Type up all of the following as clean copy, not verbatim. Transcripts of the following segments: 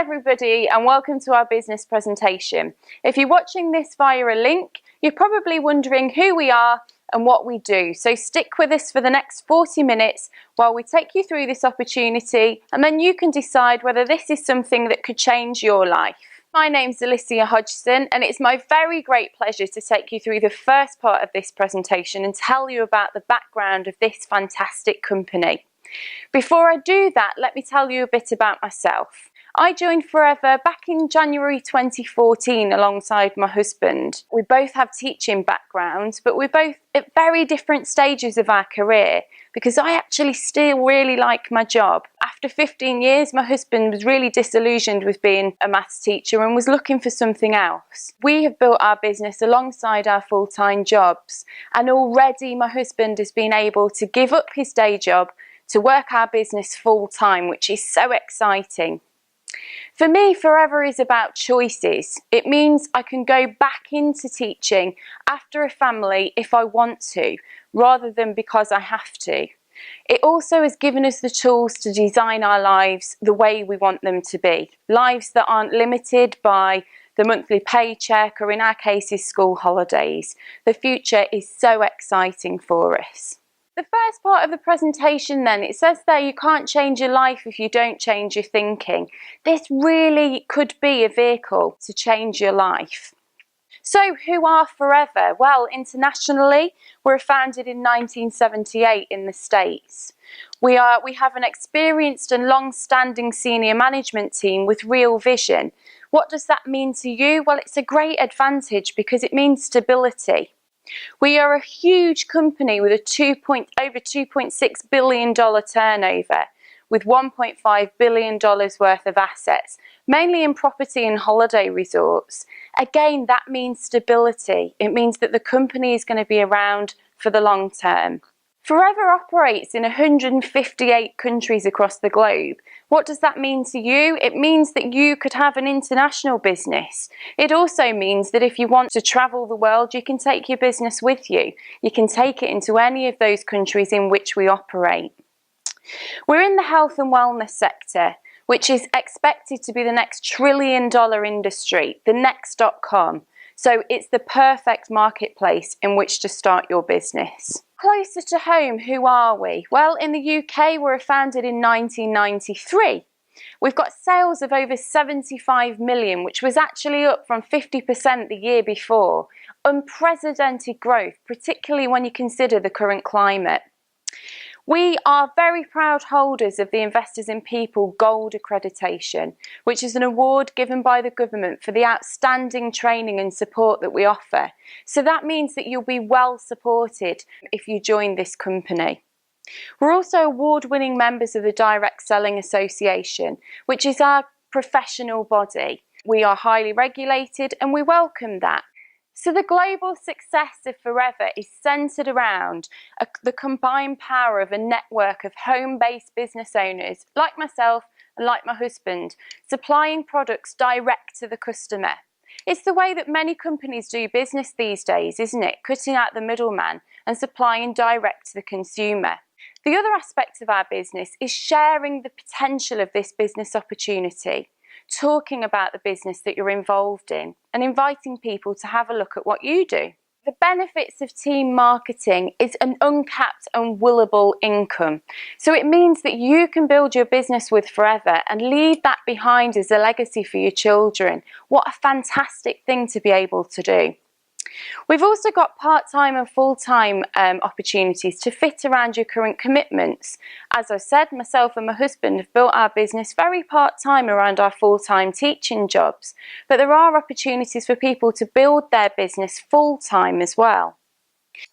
everybody and welcome to our business presentation. If you're watching this via a link, you're probably wondering who we are and what we do. So stick with us for the next 40 minutes while we take you through this opportunity, and then you can decide whether this is something that could change your life. My name's Alicia Hodgson, and it's my very great pleasure to take you through the first part of this presentation and tell you about the background of this fantastic company. Before I do that, let me tell you a bit about myself. I joined Forever back in January 2014 alongside my husband. We both have teaching backgrounds, but we're both at very different stages of our career because I actually still really like my job. After 15 years, my husband was really disillusioned with being a maths teacher and was looking for something else. We have built our business alongside our full-time jobs, and already my husband has been able to give up his day job to work our business full-time, which is so exciting. For me, Forever is about choices. It means I can go back into teaching after a family if I want to, rather than because I have to. It also has given us the tools to design our lives the way we want them to be. Lives that aren't limited by the monthly paycheck or, in our cases, school holidays. The future is so exciting for us. The first part of the presentation then, it says there you can't change your life if you don't change your thinking. This really could be a vehicle to change your life. So who are Forever? Well, internationally, we're founded in 1978 in the States. We have an experienced and long-standing senior management team with real vision. What does that mean to you? Well, it's a great advantage because it means stability. We are a huge company with over $2.6 billion turnover, with $1.5 billion worth of assets, mainly in property and holiday resorts. Again, that means stability. It means that the company is going to be around for the long term. Forever operates in 158 countries across the globe. What does that mean to you? It means that you could have an international business. It also means that if you want to travel the world, you can take your business with you. You can take it into any of those countries in which we operate. We're in the health and wellness sector, which is expected to be the next trillion-dollar industry, the next.com. So it's the perfect marketplace in which to start your business. Closer to home, who are we? Well, in the UK, we were founded in 1993. We've got sales of over 75 million, which was actually up from 50% the year before. Unprecedented growth, particularly when you consider the current climate. We are very proud holders of the Investors in People Gold accreditation, which is an award given by the government for the outstanding training and support that we offer. So that means that you'll be well supported if you join this company. We're also award-winning members of the Direct Selling Association, which is our professional body. We are highly regulated and we welcome that. So the global success of Forever is centred around the combined power of a network of home-based business owners like myself and like my husband, supplying products direct to the customer. It's the way that many companies do business these days, isn't it? Cutting out the middleman and supplying direct to the consumer. The other aspect of our business is sharing the potential of this business opportunity, talking about the business that you're involved in and inviting people to have a look at what you do. The benefits of team marketing is an uncapped and willable income. So it means that you can build your business with Forever and leave that behind as a legacy for your children. What a fantastic thing to be able to do. We've also got part-time and full-time opportunities to fit around your current commitments. As I said, myself and my husband have built our business very part-time around our full-time teaching jobs, but there are opportunities for people to build their business full-time as well.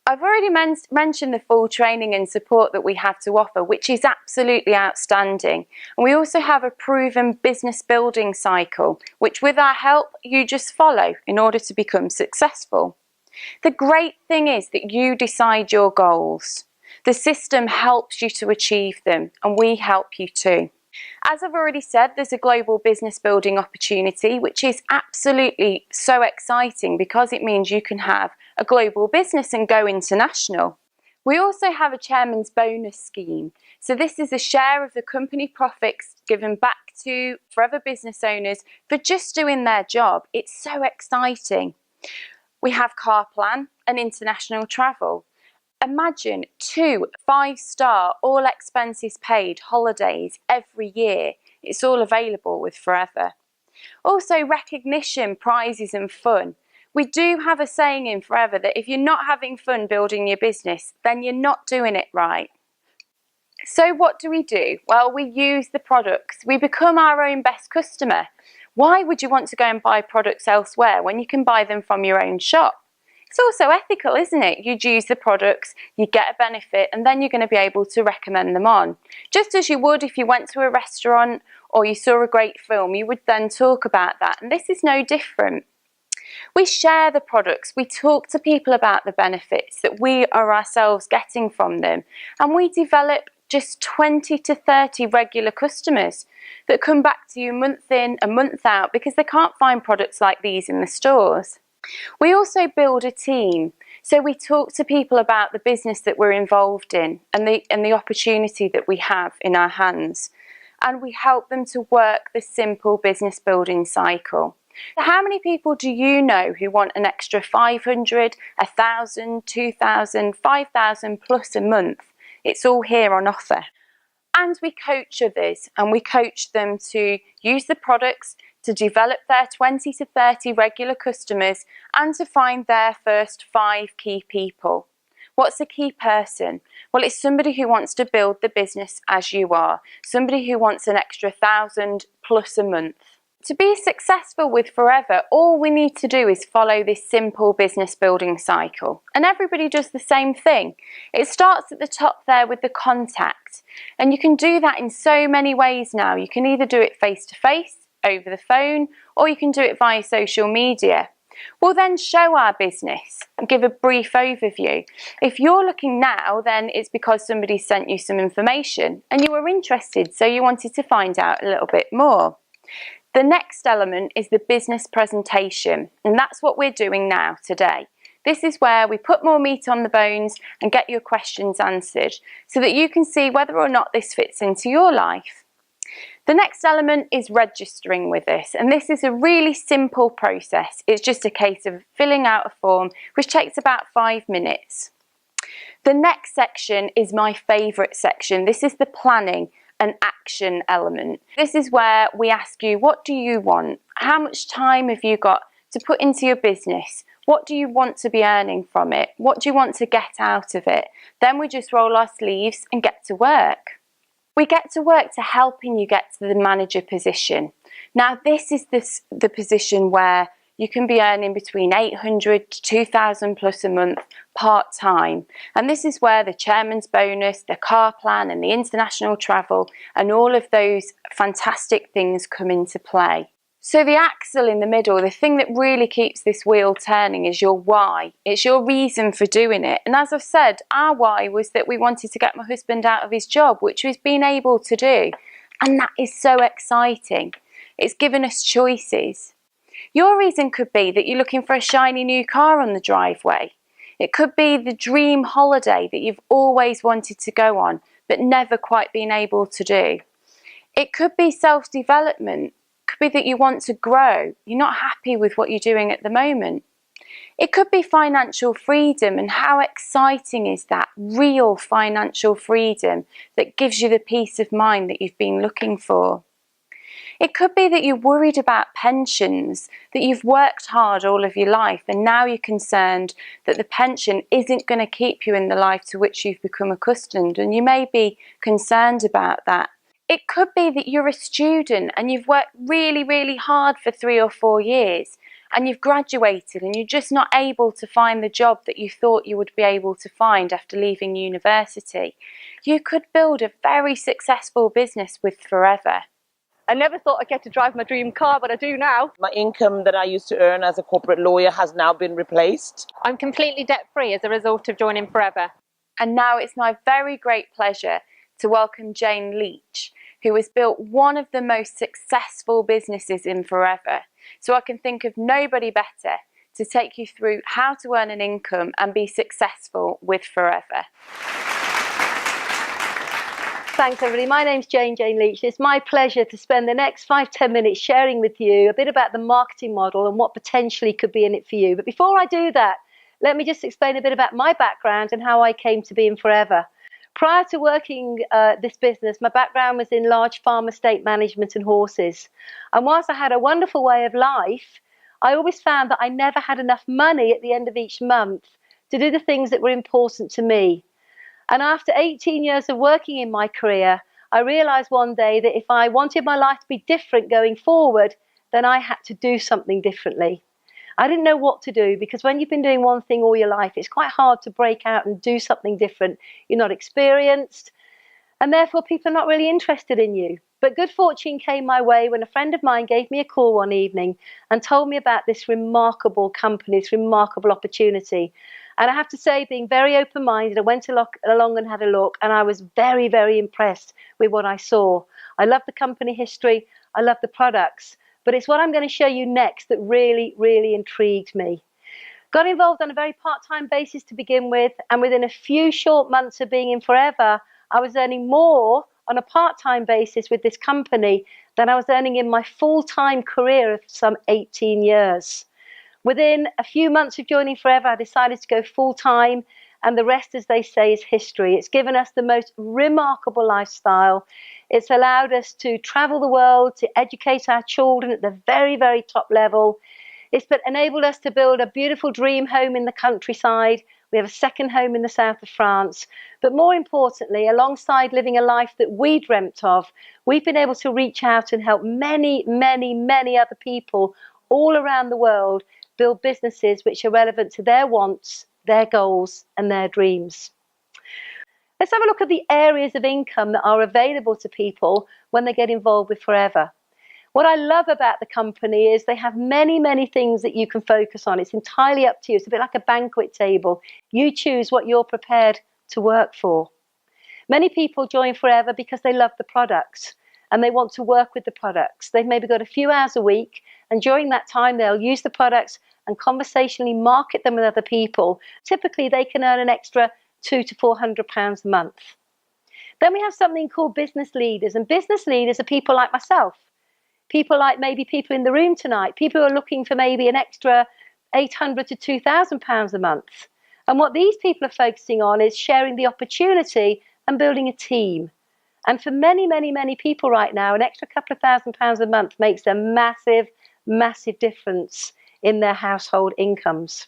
I've already mentioned the full training and support that we have to offer, which is absolutely outstanding. And we also have a proven business building cycle, which with our help, you just follow in order to become successful. The great thing is that you decide your goals. The system helps you to achieve them, and we help you too. As I've already said, there's a global business building opportunity, which is absolutely so exciting because it means you can have a global business and go international. We also have a chairman's bonus scheme. So this is a share of the company profits given back to Forever business owners for just doing their job. It's so exciting. We have car plan and international travel. Imagine 2 5-star, all expenses paid holidays every year. It's all available with Forever. Also recognition, prizes and fun. We do have a saying in Forever that if you're not having fun building your business, then you're not doing it right. So what do? Well, we use the products. We become our own best customer. Why would you want to go and buy products elsewhere when you can buy them from your own shop? It's also ethical, isn't it? You'd use the products, you get a benefit, and then you're going to be able to recommend them on. Just as you would if you went to a restaurant or you saw a great film, you would then talk about that. And this is no different. We share the products, we talk to people about the benefits that we are ourselves getting from them, and we develop just 20 to 30 regular customers that come back to you month in and month out because they can't find products like these in the stores. We also build a team, so we talk to people about the business that we're involved in and the opportunity that we have in our hands, and we help them to work the simple business building cycle. How many people do you know who want an extra 500, 1,000, 2,000, 5,000 plus a month? It's all here on offer. And we coach others, and we coach them to use the products, to develop their 20 to 30 regular customers, and to find their first 5 key people. What's a key person? Well, it's somebody who wants to build the business as you are, somebody who wants an extra 1,000 plus a month. To be successful with Forever, all we need to do is follow this simple business building cycle. And everybody does the same thing. It starts at the top there with the contact. And you can do that in so many ways now. You can either do it face to face, over the phone, or you can do it via social media. We'll then show our business and give a brief overview. If you're looking now, then it's because somebody sent you some information and you were interested, so you wanted to find out a little bit more. The next element is the business presentation, and that's what we're doing now today. This is where we put more meat on the bones and get your questions answered so that you can see whether or not this fits into your life. The next element is registering with us, and this is a really simple process. It's just a case of filling out a form which takes about 5 minutes. The next section is my favourite section. This is the planning and action element. This is where we ask you, what do you want? How much time have you got to put into your business? What do you want to be earning from it? What do you want to get out of it? Then we just roll our sleeves and get to work. We get to work to helping you get to the manager position. Now this is the position where you can be earning between 800 to 2,000 plus a month part-time. And this is where the chairman's bonus, the car plan and the international travel and all of those fantastic things come into play. So the axle in the middle, the thing that really keeps this wheel turning is your why. It's your reason for doing it. And as I've said, our why was that we wanted to get my husband out of his job, which we've been able to do. And that is so exciting. It's given us choices. Your reason could be that you're looking for a shiny new car on the driveway. It could be the dream holiday that you've always wanted to go on, but never quite been able to do. It could be self-development. It could be that you want to grow. You're not happy with what you're doing at the moment. It could be financial freedom, and how exciting is that? Real financial freedom that gives you the peace of mind that you've been looking for. It could be that you're worried about pensions, that you've worked hard all of your life and now you're concerned that the pension isn't going to keep you in the life to which you've become accustomed, and you may be concerned about that. It could be that you're a student and you've worked really, really hard for 3 or 4 years and you've graduated and you're just not able to find the job that you thought you would be able to find after leaving university. You could build a very successful business with Forever. I never thought I'd get to drive my dream car, but I do now. My income that I used to earn as a corporate lawyer has now been replaced. I'm completely debt-free as a result of joining Forever. And now it's my very great pleasure to welcome Jane Leach, who has built one of the most successful businesses in Forever. So I can think of nobody better to take you through how to earn an income and be successful with Forever. Thanks everybody, my name's Jane Leach. It's my pleasure to spend the next 5-10 minutes sharing with you a bit about the marketing model and what potentially could be in it for you. But before I do that, let me just explain a bit about my background and how I came to be in Forever. Prior to working this business, my background was in large farm estate management and horses. And whilst I had a wonderful way of life, I always found that I never had enough money at the end of each month to do the things that were important to me. And after 18 years of working in my career, I realized one day that if I wanted my life to be different going forward, then I had to do something differently. I didn't know what to do, because when you've been doing one thing all your life, it's quite hard to break out and do something different. You're not experienced, and therefore people are not really interested in you. But good fortune came my way when a friend of mine gave me a call one evening and told me about this remarkable company, this remarkable opportunity. And I have to say, being very open-minded, I went along and had a look, and I was very, very impressed with what I saw. I love the company history, I love the products, but it's what I'm going to show you next that really, really intrigued me. Got involved on a very part-time basis to begin with, and within a few short months of being in Forever, I was earning more on a part-time basis with this company than I was earning in my full-time career of some 18 years. Within a few months of joining Forever, I decided to go full-time, and the rest, as they say, is history. It's given us the most remarkable lifestyle. It's allowed us to travel the world, to educate our children at the very, very top level. It's enabled us to build a beautiful dream home in the countryside. We have a second home in the south of France. But more importantly, alongside living a life that we dreamt of, we've been able to reach out and help many, many, many other people all around the world build businesses which are relevant to their wants, their goals, and their dreams. Let's have a look at the areas of income that are available to people when they get involved with Forever. What I love about the company is they have many, many things that you can focus on. It's entirely up to you. It's a bit like a banquet table. You choose what you're prepared to work for. Many people join Forever because they love the products and they want to work with the products. They've maybe got a few hours a week, and during that time they'll use the products and conversationally market them with other people. Typically they can earn an extra £200 to £400 a month. Then we have something called business leaders, and business leaders are people like myself. People like maybe people in the room tonight, people who are looking for maybe an extra £800 to £2,000 a month. And what these people are focusing on is sharing the opportunity and building a team. And for many, many, many people right now, an extra couple of £1,000s a month makes a massive, massive difference in their household incomes.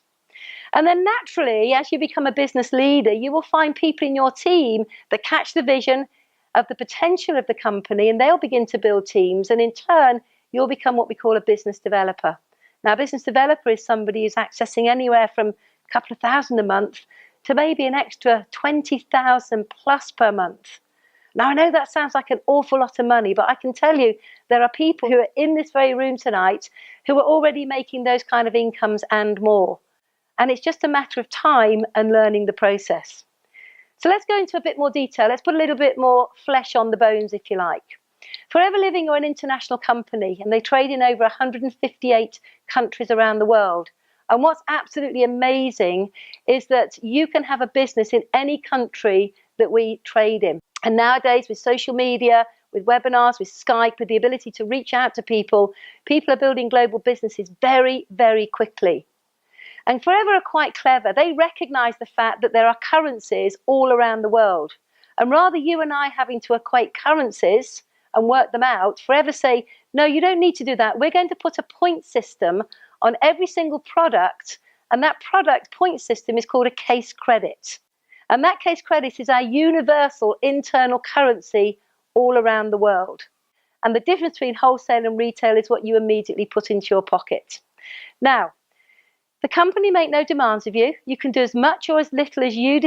And then naturally, as you become a business leader, you will find people in your team that catch the vision of the potential of the company, and they'll begin to build teams, and in turn you'll become what we call a business developer. Now, a business developer is somebody who's accessing anywhere from a couple of thousand a month to maybe an extra 20,000 plus per month. Now, I know that sounds like an awful lot of money, but I can tell you there are people who are in this very room tonight who are already making those kind of incomes and more. And it's just a matter of time and learning the process. So let's go into a bit more detail. Let's put a little bit more flesh on the bones, if you like. Forever Living are an international company, and they trade in over 158 countries around the world. And what's absolutely amazing is that you can have a business in any country that we trade in. And nowadays, with social media, with webinars, with Skype, with the ability to reach out to people, people are building global businesses very, very quickly. And Forever are quite clever. They recognize the fact that there are currencies all around the world. And rather you and I having to equate currencies and work them out, Forever say, no, you don't need to do that. We're going to put a point system on every single product, and that product point system is called a case credit. And that case credit is our universal internal currency all around the world. And the difference between wholesale and retail is what you immediately put into your pocket. Now, the company make no demands of you. You can do as much or as little as you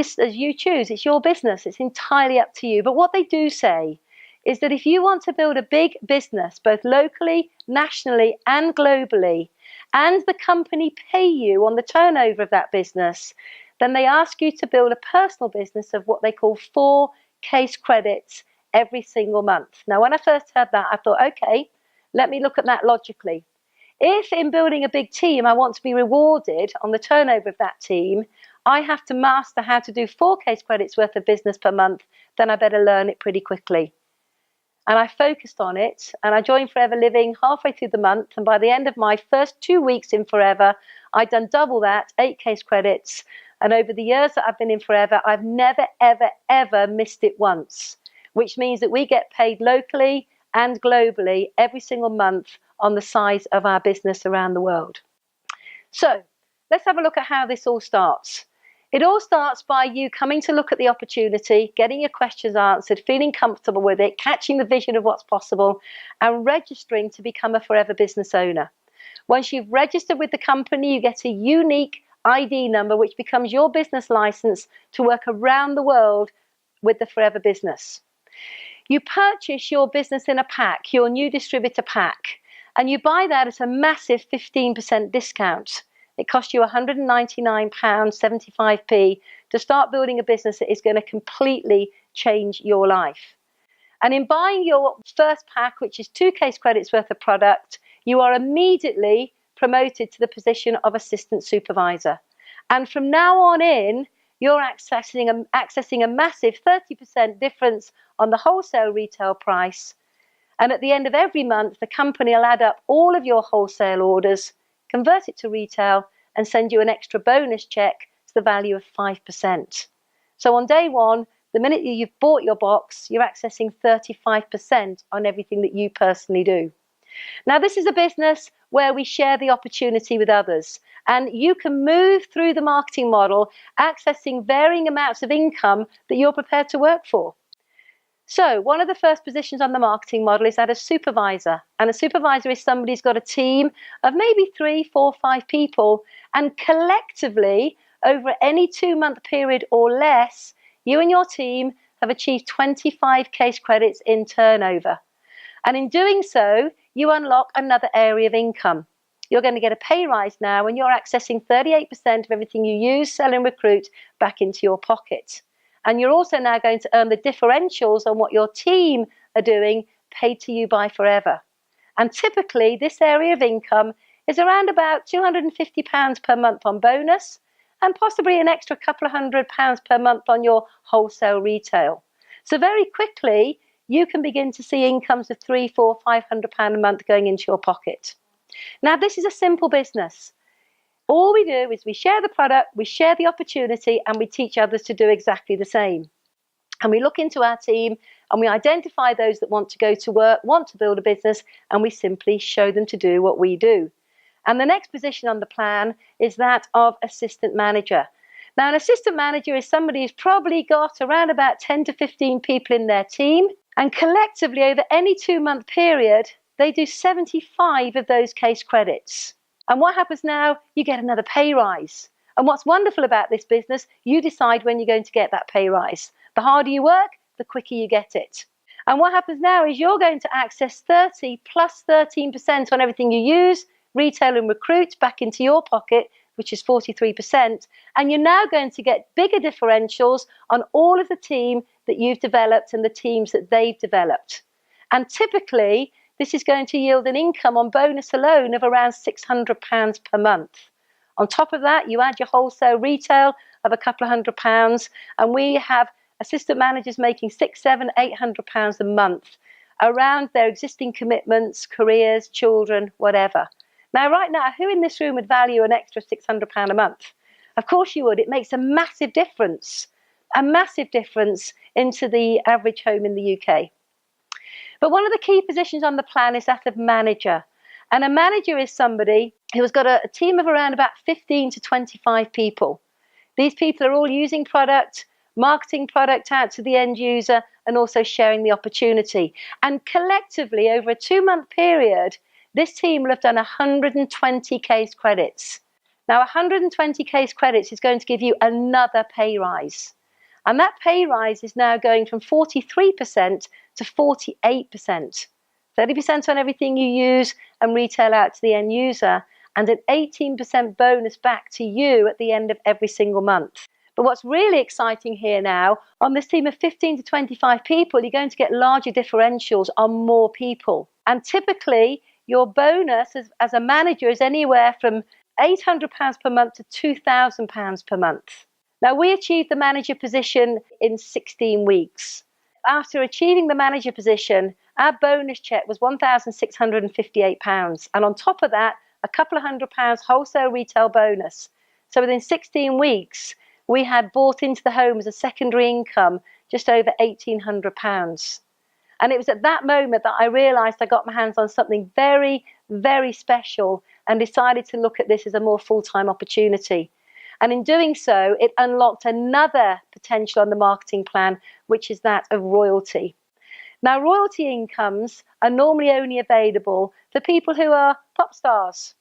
choose. It's your business. It's entirely up to you. But what they do say is that if you want to build a big business, both locally, nationally, and globally, and the company pay you on the turnover of that business, then they ask you to build a personal business of what they call 4 case credits every single month. Now, when I first heard that, I thought, okay, let me look at that logically. If in building a big team, I want to be rewarded on the turnover of that team, I have to master how to do 4 case credits worth of business per month, then I better learn it pretty quickly. And I focused on it, and I joined Forever Living halfway through the month, and by the end of my first 2 weeks in Forever, I'd done double that, 8 case credits, and over the years that I've been in Forever, I've never, ever, ever missed it once, which means that we get paid locally and globally every single month on the size of our business around the world. So let's have a look at how this all starts. It all starts by you coming to look at the opportunity, getting your questions answered, feeling comfortable with it, catching the vision of what's possible, and registering to become a Forever business owner. Once you've registered with the company, you get a unique ID number, which becomes your business license to work around the world with the Forever business. You purchase your business in a pack, your new distributor pack, and you buy that at a massive 15% discount. It costs you £199.75 to start building a business that is going to completely change your life. And in buying your first pack, which is 2 case credits worth of product, you are immediately promoted to the position of assistant supervisor. And from now on in, you're accessing a massive 30% difference on the wholesale retail price. And at the end of every month, the company will add up all of your wholesale orders, convert it to retail, and send you an extra bonus check to the value of 5%. So on day one, the minute you've bought your box, you're accessing 35% on everything that you personally do. Now, this is a business where we share the opportunity with others, and you can move through the marketing model, accessing varying amounts of income that you're prepared to work for. So one of the first positions on the marketing model is that of supervisor. And a supervisor is somebody who's got a team of maybe 3, 4, 5 people. And collectively, over any 2-month period or less, you and your team have achieved 25 case credits in turnover. And in doing so, you unlock another area of income. You're going to get a pay rise now, and you're accessing 38% of everything you use, sell, and recruit back into your pocket. And you're also now going to earn the differentials on what your team are doing, paid to you by Forever. And typically, this area of income is around about £250 per month on bonus, and possibly an extra couple of £100 per month on your wholesale retail. So very quickly, you can begin to see incomes of £300, £400, £500 a month going into your pocket. Now, this is a simple business. All we do is we share the product, we share the opportunity, and we teach others to do exactly the same. And we look into our team and we identify those that want to go to work, want to build a business, and we simply show them to do what we do. And the next position on the plan is that of assistant manager. Now, an assistant manager is somebody who's probably got around about 10 to 15 people in their team, and collectively over any 2-month period, they do 75 of those case credits. And what happens now? You get another pay rise. And what's wonderful about this business, you decide when you're going to get that pay rise. The harder you work, the quicker you get it. And what happens now is you're going to access 30 plus 13% on everything you use, retail and recruit, back into your pocket, which is 43%. And you're now going to get bigger differentials on all of the team that you've developed and the teams that they've developed. And typically, this is going to yield an income on bonus alone of around £600 per month. On top of that, you add your wholesale retail of a couple of £100, and we have assistant managers making £600, £700, £800 a month around their existing commitments, careers, children, whatever. Now, right now, who in this room would value an extra £600 a month? Of course you would. It makes a massive difference into the average home in the UK. But one of the key positions on the plan is that of manager. And a manager is somebody who has got a team of around about 15 to 25 people. These people are all using product, marketing product out to the end user, and also sharing the opportunity. And collectively, over a 2-month period, this team will have done 120 case credits. Now, 120 case credits is going to give you another pay rise. And that pay rise is now going from 43% to 48%. 30% on everything you use and retail out to the end user, and an 18% bonus back to you at the end of every single month. But what's really exciting here now, on this team of 15 to 25 people, you're going to get larger differentials on more people. And typically, your bonus as a manager is anywhere from £800 per month to £2,000 per month. Now, we achieved the manager position in 16 weeks. After achieving the manager position, our bonus check was £1,658. And on top of that, a couple of £100 wholesale retail bonus. So within 16 weeks, we had bought into the home as a secondary income just over £1,800. And it was at that moment that I realised I got my hands on something very, very special and decided to look at this as a more full-time opportunity. And in doing so, it unlocked another potential on the marketing plan, which is that of royalty. Now, royalty incomes are normally only available for people who are pop stars,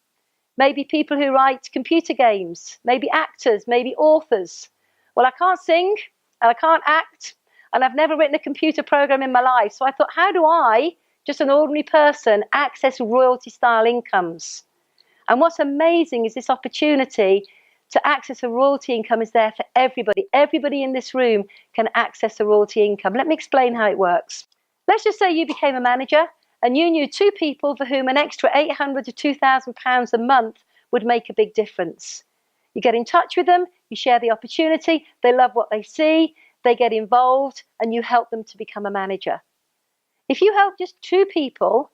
maybe people who write computer games, maybe actors, maybe authors. Well, I can't sing and I can't act, and I've never written a computer program in my life. So I thought, how do I, just an ordinary person, access royalty style incomes? And what's amazing is this opportunity to access a royalty income is there for everybody. Everybody in this room can access a royalty income. Let me explain how it works. Let's just say you became a manager and you knew two people for whom an extra £800 to £2,000 a month would make a big difference. You get in touch with them, you share the opportunity, they love what they see, they get involved, and you help them to become a manager. If you help just two people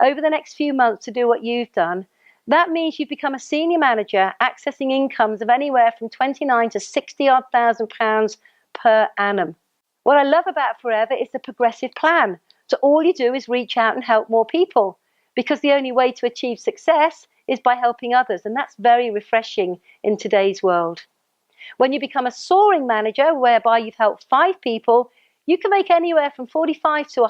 over the next few months to do what you've done, that means you've become a senior manager accessing incomes of anywhere from 29 to 60 odd £1,000 per annum. What I love about Forever is the progressive plan. So all you do is reach out and help more people, because the only way to achieve success is by helping others, and that's very refreshing in today's world. When you become a soaring manager, whereby you've helped 5 people, you can make anywhere from £45,000 to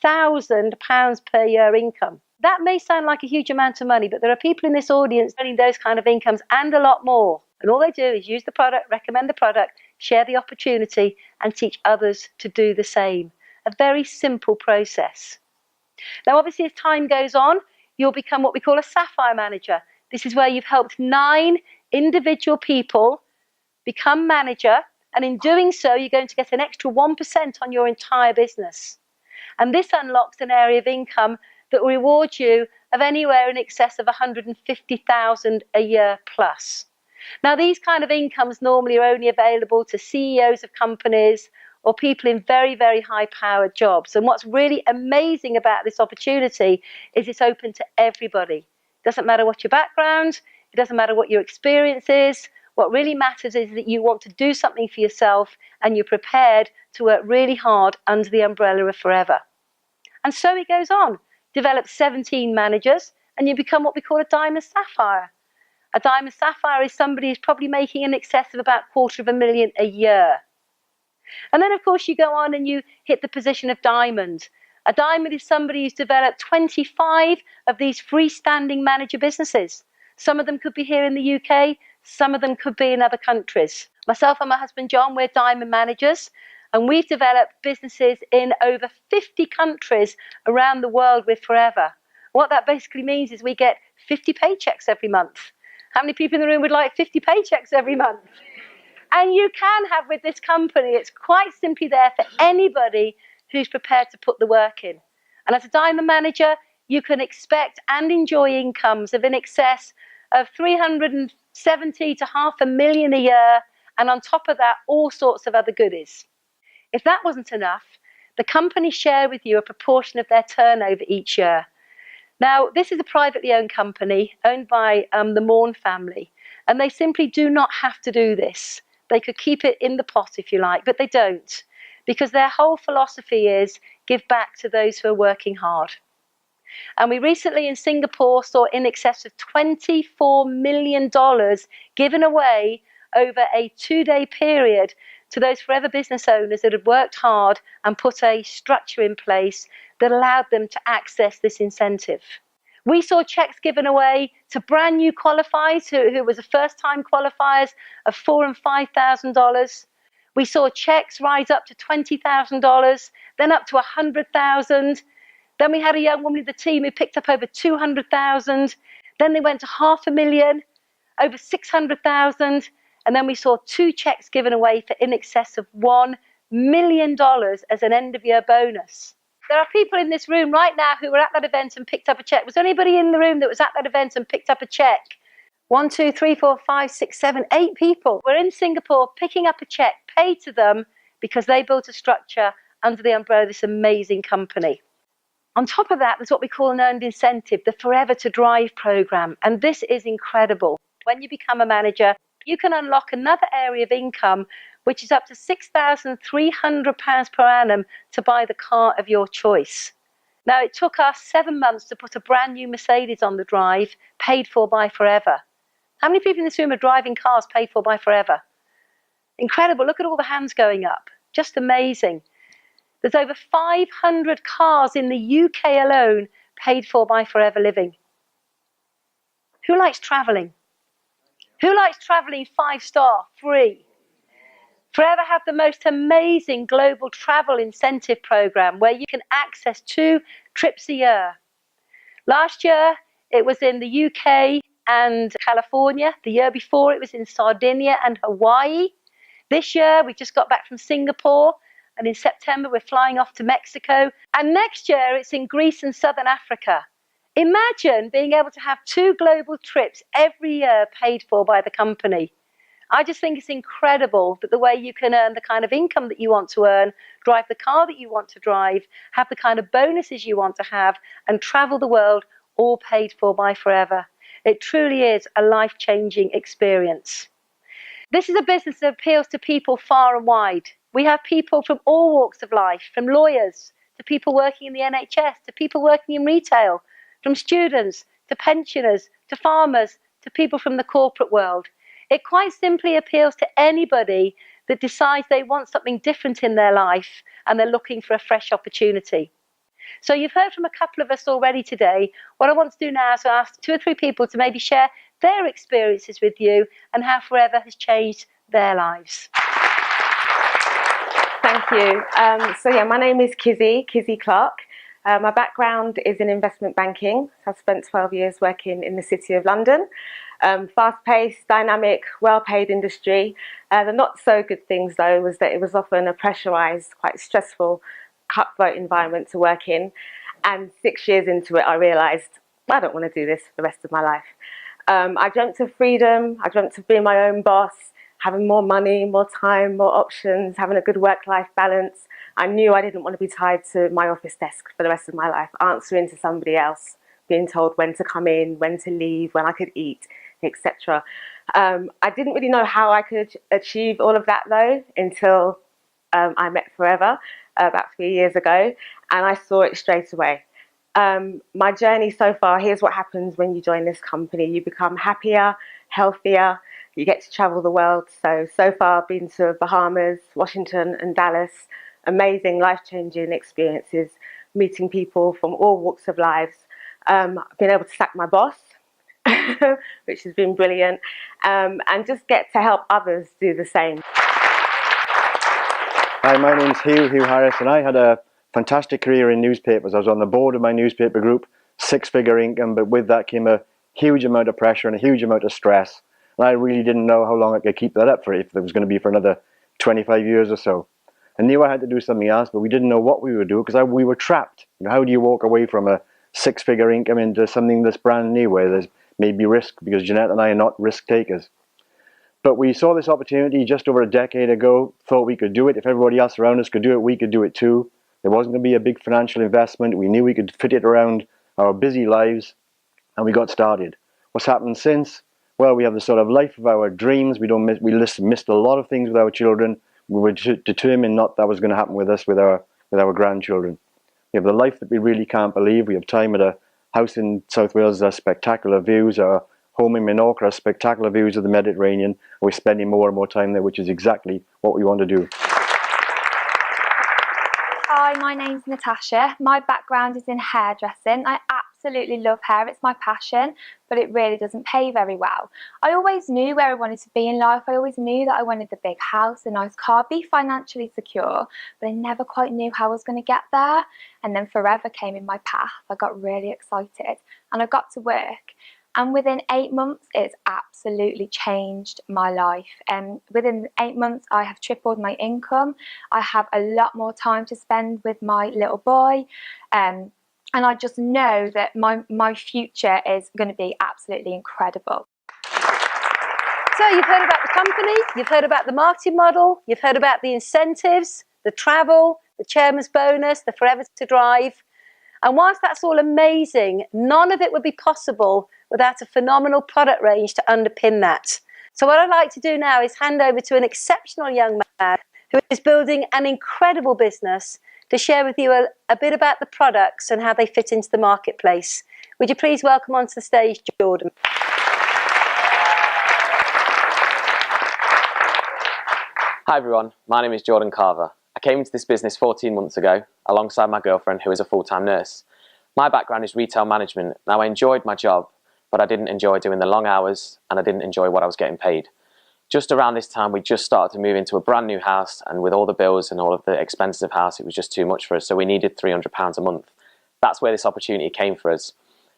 £100,000 per year income. That may sound like a huge amount of money, but there are people in this audience earning those kind of incomes and a lot more. And all they do is use the product, recommend the product, share the opportunity, and teach others to do the same. A very simple process. Now, obviously, as time goes on, you'll become what we call a sapphire manager. This is where you've helped 9 individual people become manager, and in doing so, you're going to get an extra 1% on your entire business. And this unlocks an area of income that will reward you of anywhere in excess of £150,000 a year plus. Now, these kind of incomes normally are only available to CEOs of companies or people in very, very high-powered jobs. And what's really amazing about this opportunity is it's open to everybody. It doesn't matter what your background, it doesn't matter what your experience is. What really matters is that you want to do something for yourself and you're prepared to work really hard under the umbrella of Forever. And so it goes on. Develop 17 managers and you become what we call a diamond sapphire. A diamond sapphire is somebody who's probably making in excess of about £250,000 a year. And then, of course, you go on and you hit the position of diamond. A diamond is somebody who's developed 25 of these freestanding manager businesses. Some of them could be here in the UK, some of them could be in other countries. Myself and my husband John, we're diamond managers, and we've developed businesses in over 50 countries around the world with Forever. What that basically means is we get 50 paychecks every month. How many people in the room would like 50 paychecks every month? And you can have with this company, it's quite simply there for anybody who's prepared to put the work in. And as a diamond manager, you can expect and enjoy incomes of in excess of 370 to £500,000 a year, and on top of that, all sorts of other goodies. If that wasn't enough, the company share with you a proportion of their turnover each year. Now, this is a privately owned company owned by the Morn family, and they simply do not have to do this. They could keep it in the pot if you like, but they don't, because their whole philosophy is give back to those who are working hard. And we recently in Singapore saw in excess of $24 million given away over a 2-day period to those Forever business owners that had worked hard and put a structure in place that allowed them to access this incentive. We saw checks given away to brand new qualifiers who was the first time qualifiers of $4,000 and $5,000. We saw checks rise up to $20,000, then up to $100,000. Then we had a young woman in the team who picked up over $200,000. Then they went to $500,000, over $600,000. And then we saw 2 checks given away for in excess of $1 million as an end of year bonus. There are people in this room right now who were at that event and picked up a check. Was there anybody in the room that was at that event and picked up a check? 1, 2, 3, 4, 5, 6, 7, 8 people were in Singapore picking up a check paid to them because they built a structure under the umbrella of this amazing company. On top of that, there's what we call an earned incentive, the Forever to Drive program. And this is incredible. When you become a manager, you can unlock another area of income, which is up to £6,300 per annum to buy the car of your choice. Now, it took us 7 months to put a brand new Mercedes on the drive, paid for by Forever. How many people in this room are driving cars paid for by Forever? Incredible. Look at all the hands going up. Just amazing. There's over 500 cars in the UK alone paid for by Forever Living. Who likes travelling? Who likes travelling 5-star, free? Forever have the most amazing global travel incentive program where you can access 2 trips a year. Last year, it was in the UK and California. The year before, it was in Sardinia and Hawaii. This year, we just got back from Singapore. And in September, we're flying off to Mexico. And next year, it's in Greece and Southern Africa. Imagine being able to have 2 global trips every year paid for by the company. I just think it's incredible that the way you can earn the kind of income that you want to earn, drive the car that you want to drive, have the kind of bonuses you want to have, and travel the world, all paid for by Forever. It truly is a life-changing experience. This is a business that appeals to people far and wide. We have people from all walks of life, from lawyers to people working in the NHS, to people working in retail, from students to pensioners, to farmers, to people from the corporate world. It quite simply appeals to anybody that decides they want something different in their life and they're looking for a fresh opportunity. So you've heard from a couple of us already today. What I want to do now is ask 2 or 3 people to maybe share their experiences with you and how Forever has changed their lives. Thank you. My name is Kizzy Clark. My background is in investment banking. So I've spent 12 years working in the City of London. Fast-paced, dynamic, well-paid industry. The not so good things though was that it was often a pressurised, quite stressful, cutthroat environment to work in. And 6 years into it, I realised I don't want to do this for the rest of my life. I dreamt of freedom. I dreamt of being my own boss, having more money, more time, more options, having a good work-life balance. I knew I didn't want to be tied to my office desk for the rest of my life, answering to somebody else, being told when to come in, when to leave, when I could eat, etc. I didn't really know how I could achieve all of that though until I met Forever about 3 years ago, and I saw it straight away. My journey so far, here's what happens when you join this company. You become happier, healthier, you get to travel the world. So far I've been to Bahamas, Washington and Dallas. Amazing, life-changing experiences, meeting people from all walks of lives. I've been able to sack my boss, which has been brilliant, and just get to help others do the same. Hi, my name's Hugh Harris, and I had a fantastic career in newspapers. I was on the board of my newspaper group, 6-figure income, but with that came a huge amount of pressure and a huge amount of stress. And I really didn't know how long I could keep that up for, if it was going to be for another 25 years or so. I knew I had to do something else, but we didn't know what we would do because we were trapped. You know, how do you walk away from a 6-figure income into something that's brand new where there's maybe risk, because Jeanette and I are not risk takers. But we saw this opportunity just over a decade ago, thought we could do it. If everybody else around us could do it, we could do it too. There wasn't going to be a big financial investment. We knew we could fit it around our busy lives, and we got started. What's happened since? Well, we have the sort of life of our dreams. We missed a lot of things with our children. We were determined that was going to happen with us, with our grandchildren. We have the life that we really can't believe. We have time at a house in South Wales that has spectacular views. Our home in Menorca has spectacular views of the Mediterranean. We're spending more and more time there, which is exactly what we want to do. Hi, my name's Natasha. My background is in hairdressing. I absolutely love hair, it's my passion, but it really doesn't pay very well. I always knew where I wanted to be in life. I always knew that I wanted the big house, a nice car, be financially secure, but I never quite knew how I was going to get there. And then Forever came in my path. I got really excited and I got to work. And within 8 months, it's absolutely changed my life. Within 8 months, I have tripled my income. I have a lot more time to spend with my little boy. And I just know that my future is going to be absolutely incredible. So you've heard about the company, you've heard about the marketing model, you've heard about the incentives, the travel, the chairman's bonus, the Forever to Drive. And whilst that's all amazing, none of it would be possible without a phenomenal product range to underpin that. So what I'd like to do now is hand over to an exceptional young man who is building an incredible business to share with you a bit about the products and how they fit into the marketplace. Would you please welcome onto the stage, Jordan? Hi everyone, my name is Jordan Carver. I came into this business 14 months ago alongside my girlfriend who is a full-time nurse. My background is retail management. Now I enjoyed my job, but I didn't enjoy doing the long hours and I didn't enjoy what I was getting paid. Just around this time we just started to move into a brand new house, and with all the bills and all of the expenses of house it was just too much for us, so we needed £300 a month. That's where this opportunity came for us.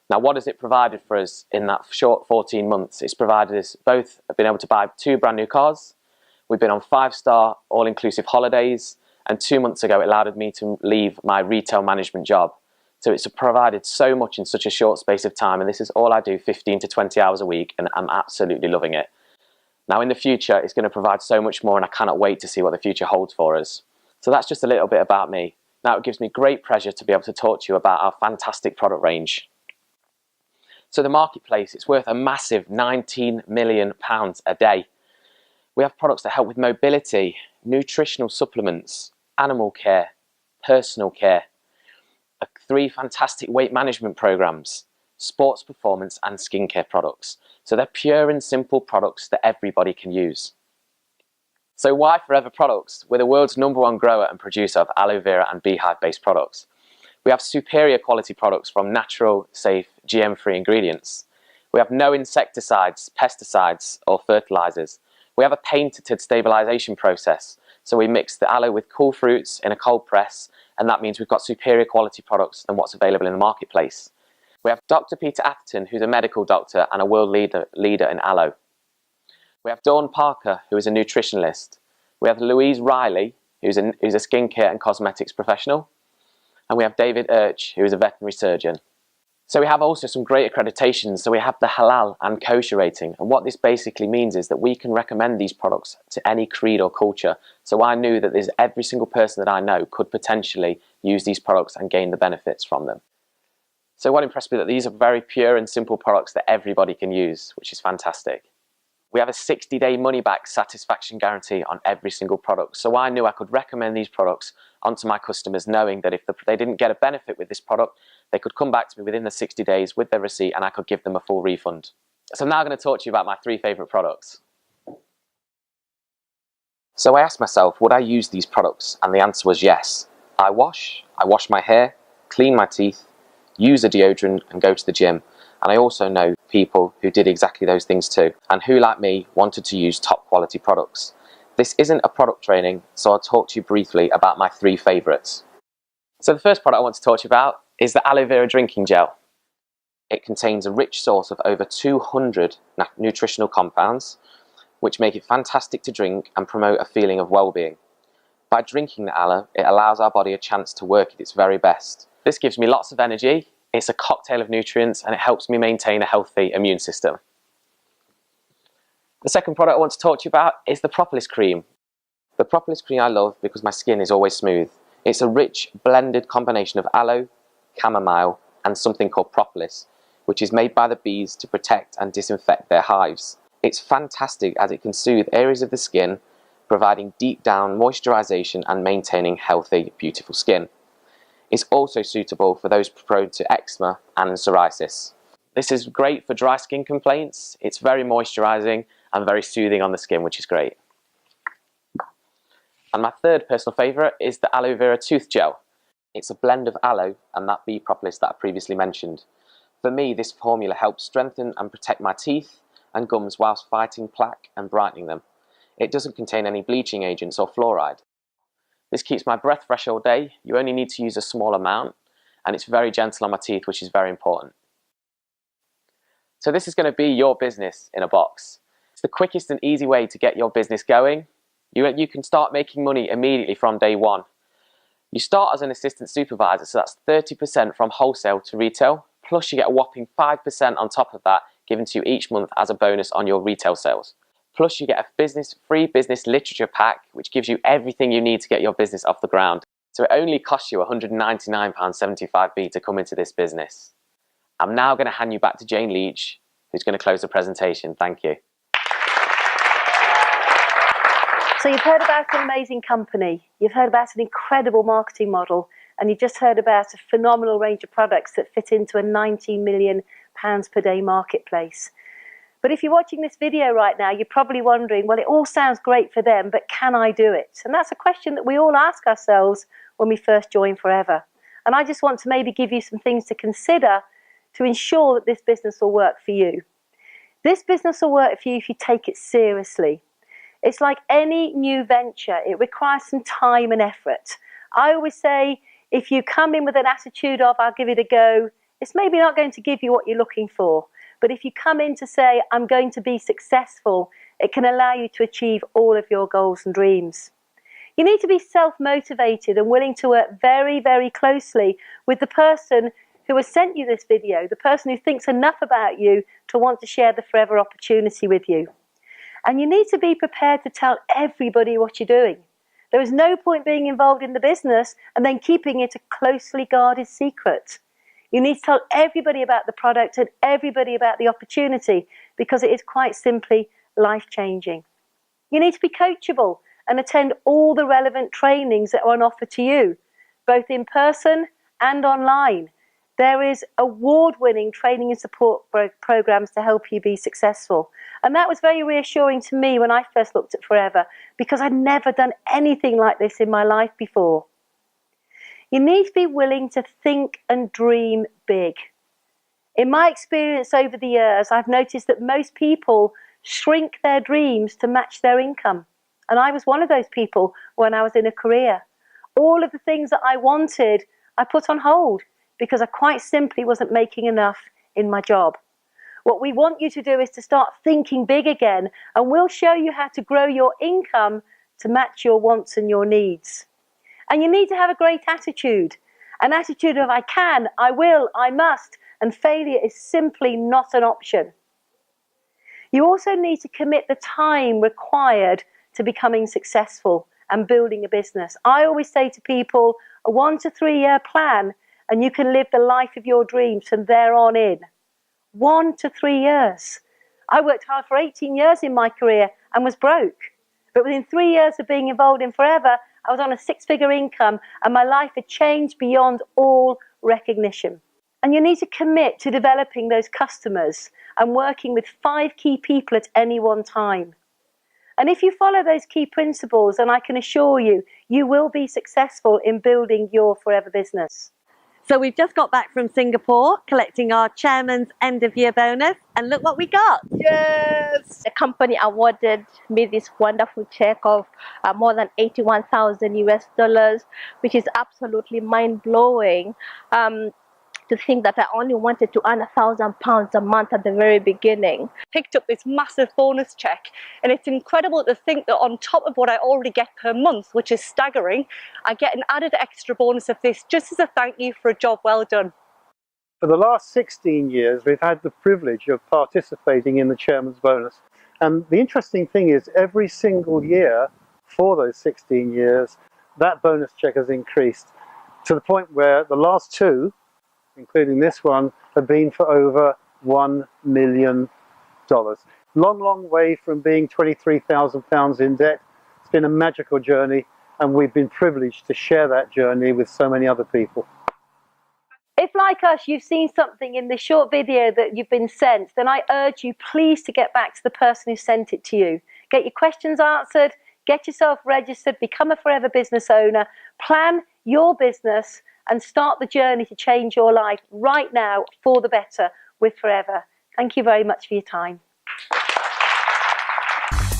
Now what has it provided for us in that short 14 months? It's provided us both being able to buy 2 brand new cars. We've been on 5-star all-inclusive holidays, and 2 months ago it allowed me to leave my retail management job. So it's provided so much in such a short space of time, and this is all I do 15 to 20 hours a week, and I'm absolutely loving it. Now in the future it's going to provide so much more, and I cannot wait to see what the future holds for us. So that's just a little bit about me. Now it gives me great pleasure to be able to talk to you about our fantastic product range. So the marketplace, it's worth a massive £19 million a day. We have products that help with mobility, nutritional supplements, animal care, personal care, 3 fantastic weight management programs, sports performance and skincare products. So they're pure and simple products that everybody can use. So why Forever Products? We're the world's #1 grower and producer of aloe vera and beehive based products. We have superior quality products from natural, safe, GM-free ingredients. We have no insecticides, pesticides or fertilizers. We have a patented stabilization process. So we mix the aloe with cool fruits in a cold press, and that means we've got superior quality products than what's available in the marketplace. We have Dr. Peter Atherton, who's a medical doctor and a world leader in aloe. We have Dawn Parker, who is a nutritionalist. We have Louise Riley, who's a skincare and cosmetics professional. And we have David Urch, who is a veterinary surgeon. So we have also some great accreditations. So we have the halal and kosher rating. And what this basically means is that we can recommend these products to any creed or culture. So I knew that every single person that I know could potentially use these products and gain the benefits from them. So what impressed me that these are very pure and simple products that everybody can use, which is fantastic. We have a 60-day money-back satisfaction guarantee on every single product. So I knew I could recommend these products onto my customers, knowing that if they didn't get a benefit with this product, they could come back to me within the 60 days with their receipt and I could give them a full refund. So I'm now going to talk to you about my 3 favourite products. So I asked myself, would I use these products? And the answer was yes. I wash my hair, clean my teeth, use a deodorant and go to the gym. And I also know people who did exactly those things too, and who, like me, wanted to use top quality products. This isn't a product training, so I'll talk to you briefly about my 3 favourites. So the first product I want to talk to you about is the aloe vera drinking gel. It contains a rich source of over 200 nutritional compounds, which make it fantastic to drink and promote a feeling of well-being. By drinking the aloe, it allows our body a chance to work at its very best. This gives me lots of energy. It's a cocktail of nutrients and it helps me maintain a healthy immune system. The second product I want to talk to you about is the propolis cream. The propolis cream I love because my skin is always smooth. It's a rich blended combination of aloe, chamomile and something called propolis, which is made by the bees to protect and disinfect their hives. It's fantastic as it can soothe areas of the skin, providing deep down moisturization and maintaining healthy, beautiful skin. It's also suitable for those prone to eczema and psoriasis. This is great for dry skin complaints. It's very moisturizing and very soothing on the skin, which is great. And my third personal favorite is the aloe vera tooth gel. It's a blend of aloe and that bee propolis that I previously mentioned. For me, this formula helps strengthen and protect my teeth and gums whilst fighting plaque and brightening them. It doesn't contain any bleaching agents or fluoride. This keeps my breath fresh all day. You only need to use a small amount and it's very gentle on my teeth, which is very important. So this is going to be your business in a box. It's the quickest and easy way to get your business going. You can start making money immediately from day one. You start as an assistant supervisor, so that's 30% from wholesale to retail, plus you get a whopping 5% on top of that given to you each month as a bonus on your retail sales. Plus you get a free business literature pack, which gives you everything you need to get your business off the ground. So it only costs you £199.75 to come into this business. I'm now going to hand you back to Jane Leach, who's going to close the presentation. Thank you. So you've heard about an amazing company, you've heard about an incredible marketing model, and you've just heard about a phenomenal range of products that fit into a £19 million per day marketplace. But if you're watching this video right now, you're probably wondering, well, it all sounds great for them, but can I do it? And that's a question that we all ask ourselves when we first join Forever. And I just want to maybe give you some things to consider to ensure that this business will work for you. This business will work for you if you take it seriously. It's like any new venture, it requires some time and effort. I always say, if you come in with an attitude of, I'll give it a go, it's maybe not going to give you what you're looking for. But if you come in to say, I'm going to be successful, it can allow you to achieve all of your goals and dreams. You need to be self-motivated and willing to work very, very closely with the person who has sent you this video, the person who thinks enough about you to want to share the Forever opportunity with you. And you need to be prepared to tell everybody what you're doing. There is no point being involved in the business and then keeping it a closely guarded secret. You need to tell everybody about the product and everybody about the opportunity because it is quite simply life-changing. You need to be coachable and attend all the relevant trainings that are on offer to you, both in person and online. There is award-winning training and support programs to help you be successful. And that was very reassuring to me when I first looked at Forever because I'd never done anything like this in my life before. You need to be willing to think and dream big. In my experience over the years, I've noticed that most people shrink their dreams to match their income. And I was one of those people when I was in a career. All of the things that I wanted, I put on hold because I quite simply wasn't making enough in my job. What we want you to do is to start thinking big again, and we'll show you how to grow your income to match your wants and your needs. And you need to have a great attitude, an attitude of I can, I will, I must, and failure is simply not an option. You also need to commit the time required to becoming successful and building a business. I always say to people, a 1 to 3 year plan, and you can live the life of your dreams from there on in. 1 to 3 years. I worked hard for 18 years in my career and was broke. But within 3 years of being involved in Forever, I was on a 6-figure income and my life had changed beyond all recognition. And you need to commit to developing those customers and working with 5 key people at any one time. And if you follow those key principles, then I can assure you, you will be successful in building your Forever business. So we've just got back from Singapore, collecting our chairman's end of year bonus, and look what we got. Yes! The company awarded me this wonderful check of more than 81,000 US dollars, which is absolutely mind-blowing. To think that I only wanted to earn £1,000 a month at the very beginning. Picked up this massive bonus check, and it's incredible to think that on top of what I already get per month, which is staggering, I get an added extra bonus of this just as a thank you for a job well done. For the last 16 years, we've had the privilege of participating in the chairman's bonus. And the interesting thing is every single year for those 16 years, that bonus check has increased to the point where the last 2, including this one, have been for over $1 million. Long, long way from being £23,000 in debt. It's been a magical journey, and we've been privileged to share that journey with so many other people. If, like us, you've seen something in the short video that you've been sent, then I urge you please to get back to the person who sent it to you. Get your questions answered, get yourself registered, become a Forever business owner, plan your business, and start the journey to change your life right now for the better with Forever. Thank you very much for your time.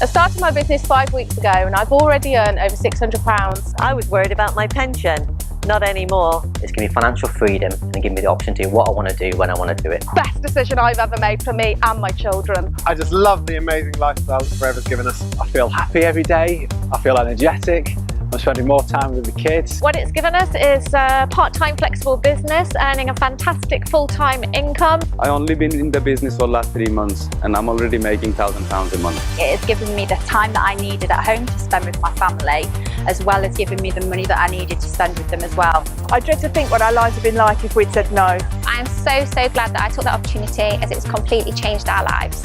I started my business 5 weeks ago and I've already earned over £600. I was worried about my pension. Not anymore. It's given me financial freedom and given me the option to do what I want to do when I want to do it. Best decision I've ever made for me and my children. I just love the amazing lifestyle that Forever's given us. I feel happy every day. I feel energetic. I'm spending more time with the kids. What it's given us is a part-time flexible business, earning a fantastic full-time income. I've only been in the business for the last 3 months and I'm already making £1,000 a month. It has given me the time that I needed at home to spend with my family, as well as giving me the money that I needed to spend with them as well. I dread to think what our lives have been like if we'd said no. I am so glad that I took that opportunity, as it's completely changed our lives.